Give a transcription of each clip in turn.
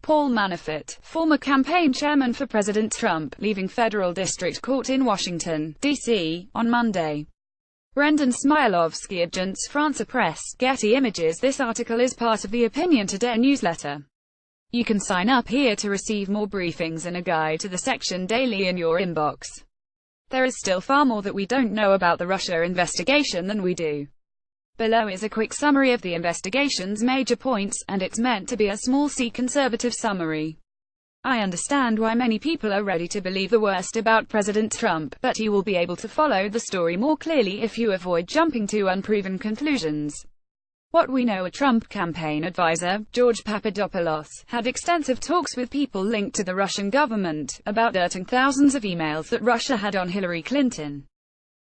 Paul Manafort, former campaign chairman for President Trump, leaving federal district court in Washington, D.C., on Monday. Brendan Smialowski, Agence France-Presse, Getty Images. This article is part of the Opinion Today newsletter. You can sign up here to receive more briefings and a guide to the section daily in your inbox. There is still far more that we don't know about the Russia investigation than we do. Below is a quick summary of the investigation's major points, and it's meant to be a small-c conservative summary. I understand why many people are ready to believe the worst about President Trump, but you will be able to follow the story more clearly if you avoid jumping to unproven conclusions. What we know: a Trump campaign advisor, George Papadopoulos, had extensive talks with people linked to the Russian government, about dirting thousands of emails that Russia had on Hillary Clinton.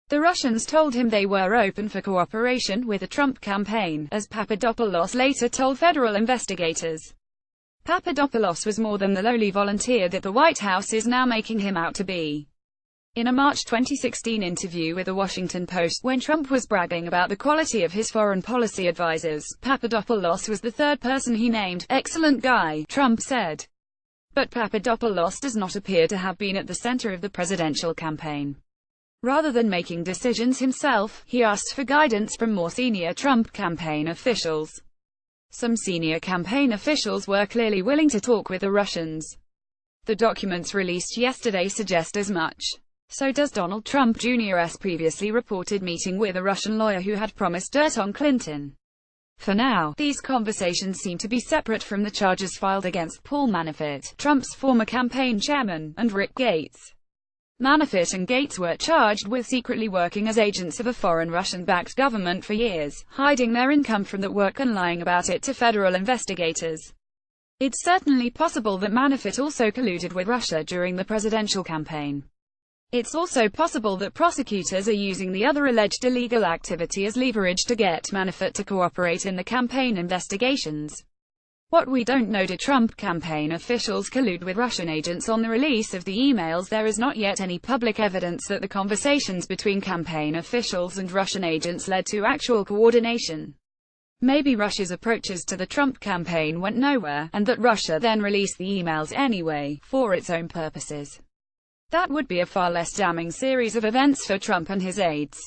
The Russians told him they were open for cooperation with the Trump campaign, as Papadopoulos later told federal investigators. Papadopoulos was more than the lowly volunteer that the White House is now making him out to be. In a March 2016 interview with The Washington Post, when Trump was bragging about the quality of his foreign policy advisors, Papadopoulos was the third person he named. "Excellent guy," Trump said. But Papadopoulos does not appear to have been at the center of the presidential campaign. Rather than making decisions himself, he asked for guidance from more senior Trump campaign officials. Some senior campaign officials were clearly willing to talk with the Russians. The documents released yesterday suggest as much. So does Donald Trump Jr.'s previously reported meeting with a Russian lawyer who had promised dirt on Clinton. For now, these conversations seem to be separate from the charges filed against Paul Manafort, Trump's former campaign chairman, and Rick Gates. Manafort and Gates were charged with secretly working as agents of a foreign Russian-backed government for years, hiding their income from that work and lying about it to federal investigators. It's certainly possible that Manafort also colluded with Russia during the presidential campaign. It's also possible that prosecutors are using the other alleged illegal activity as leverage to get Manafort to cooperate in the campaign investigations. What we don't know: did Trump campaign officials collude with Russian agents on the release of the emails? There is not yet any public evidence that the conversations between campaign officials and Russian agents led to actual coordination. Maybe Russia's approaches to the Trump campaign went nowhere, and that Russia then released the emails anyway, for its own purposes. That would be a far less damning series of events for Trump and his aides.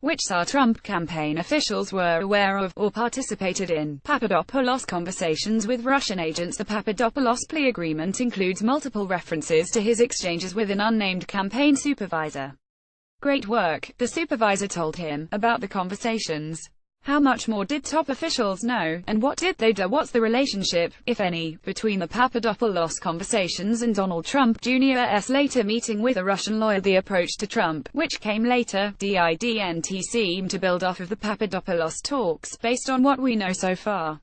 Which our Trump campaign officials were aware of, or participated in, Papadopoulos' conversations with Russian agents. The Papadopoulos plea agreement includes multiple references to his exchanges with an unnamed campaign supervisor. "Great work," the supervisor told him, about the conversations. How much more did top officials know, and what did they do? What's the relationship, if any, between the Papadopoulos conversations and Donald Trump Jr.'s later meeting with a Russian lawyer? The approach to Trump, which came later, didn't seem to build off of the Papadopoulos talks, based on what we know so far.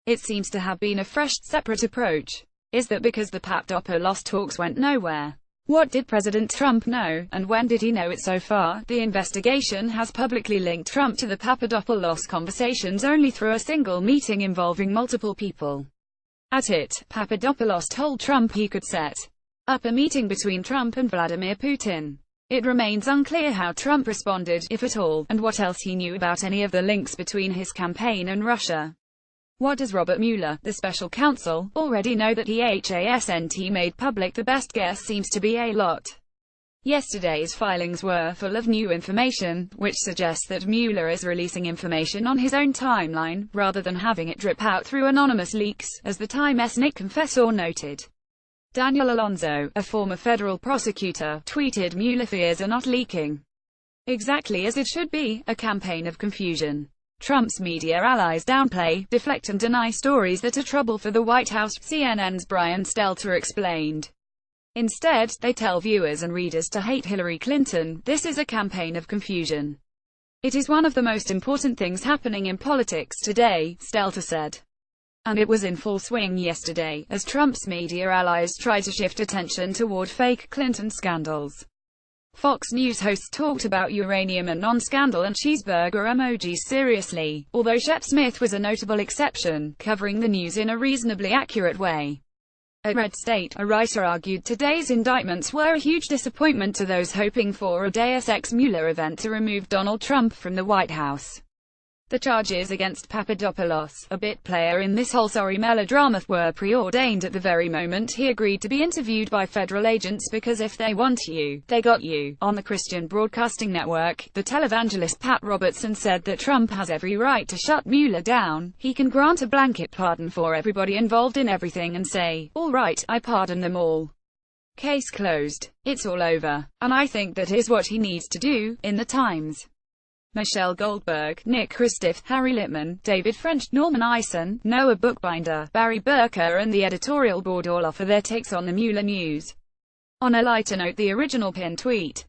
It seems to have been a fresh, separate approach. Is that because the Papadopoulos talks went nowhere? What did President Trump know, and when did he know it? So far, the investigation has publicly linked Trump to the Papadopoulos conversations only through a single meeting involving multiple people. At it, Papadopoulos told Trump he could set up a meeting between Trump and Vladimir Putin. It remains unclear how Trump responded, if at all, and what else he knew about any of the links between his campaign and Russia. What does Robert Mueller, the special counsel, already know that he hasn't made public? The best guess seems to be a lot. Yesterday's filings were full of new information, which suggests that Mueller is releasing information on his own timeline, rather than having it drip out through anonymous leaks, as the Times Nick confessor noted. Daniel Alonso, a former federal prosecutor, tweeted, "Mueller fears are not leaking. Exactly as it should be, a campaign of confusion. Trump's media allies downplay, deflect and deny stories that are trouble for the White House," CNN's Brian Stelter explained. Instead, they tell viewers and readers to hate Hillary Clinton. This is a campaign of confusion. It is one of the most important things happening in politics today, Stelter said. And it was in full swing yesterday, as Trump's media allies tried to shift attention toward fake Clinton scandals. Fox News hosts talked about uranium and non-scandal and cheeseburger emojis seriously, although Shep Smith was a notable exception, covering the news in a reasonably accurate way. At Red State, a writer argued today's indictments were a huge disappointment to those hoping for a Deus Ex Mueller event to remove Donald Trump from the White House. The charges against Papadopoulos, a bit player in this whole sorry melodrama, were preordained at the very moment he agreed to be interviewed by federal agents, because if they want you, they got you. On the Christian Broadcasting Network, the televangelist Pat Robertson said that Trump has every right to shut Mueller down. He can grant a blanket pardon for everybody involved in everything and say, "All right, I pardon them all. Case closed. It's all over." And I think that is what he needs to do. In the Times, Michelle Goldberg, Nick Kristof, Harry Litman, David French, Norman Eisen, Noah Bookbinder, Barry Berker and the editorial board all offer their takes on the Mueller news. On a lighter note, the original pinned tweet